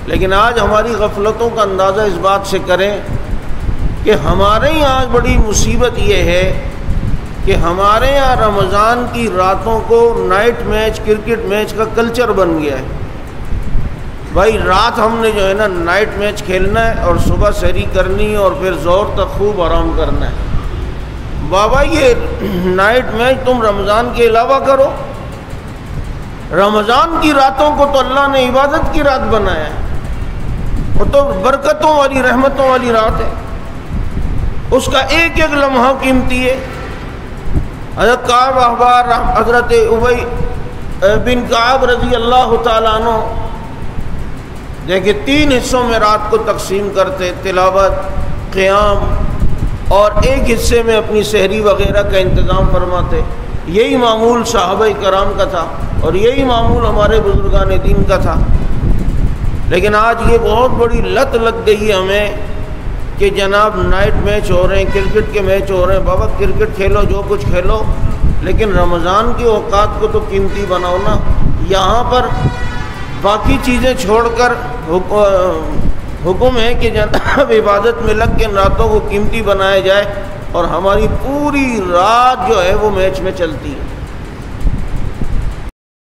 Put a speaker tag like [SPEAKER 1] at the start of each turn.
[SPEAKER 1] لیکن آج ہماری غفلتوں کا اندازہ اس بات سے کریں کہ ہمارے یہاں آج بڑی مصیبت یہ ہے کہ ہمارے یہاں رمضان کی راتوں کو نائٹ میچ، کرکٹ میچ کا کلچر بن گیا ہے۔ بھائی رات ہم نے جو ہے نا نائٹ میچ کھیلنا ہے اور صبح سحری کرنی ہے اور پھر ظہر تک خوب آرام کرنا ہے۔ بابا یہ نائٹ میچ تم رمضان کے علاوہ کرو۔ رمضان کی راتوں کو تو اللہ نے عبادت کی رات بنایا ہے، وہ تو برکتوں والی، رحمتوں والی رات ہے، اس کا ایک ایک لمحہ قیمتی ہے۔ حضرت کعب احبار، حضرت ابی بن کعب رضی اللہ تعالیٰ عنہ دیکھیں 3 حصوں میں رات کو تقسیم کرتے، تلاوت، قیام، اور ایک حصے میں اپنی سحری وغیرہ کا انتظام فرماتے۔ یہی معمول صحابہ کرام کا تھا اور یہی معمول ہمارے بزرگان دین کا تھا۔ لیکن آج یہ بہت بڑی لت لگ گئی ہے ہمیں کہ جناب نائٹ میچ ہو رہے ہیں، کرکٹ کے میچ ہو رہے ہیں۔ بابا کرکٹ کھیلو، جو کچھ کھیلو، لیکن رمضان کے اوقات کو تو قیمتی بناؤ نا۔ یہاں پر باقی چیزیں چھوڑ کر حکم ہے کہ جناب عبادت میں لگ کے ان راتوں کو قیمتی بنایا جائے، اور ہماری پوری رات جو ہے وہ میچ میں چلتی ہے۔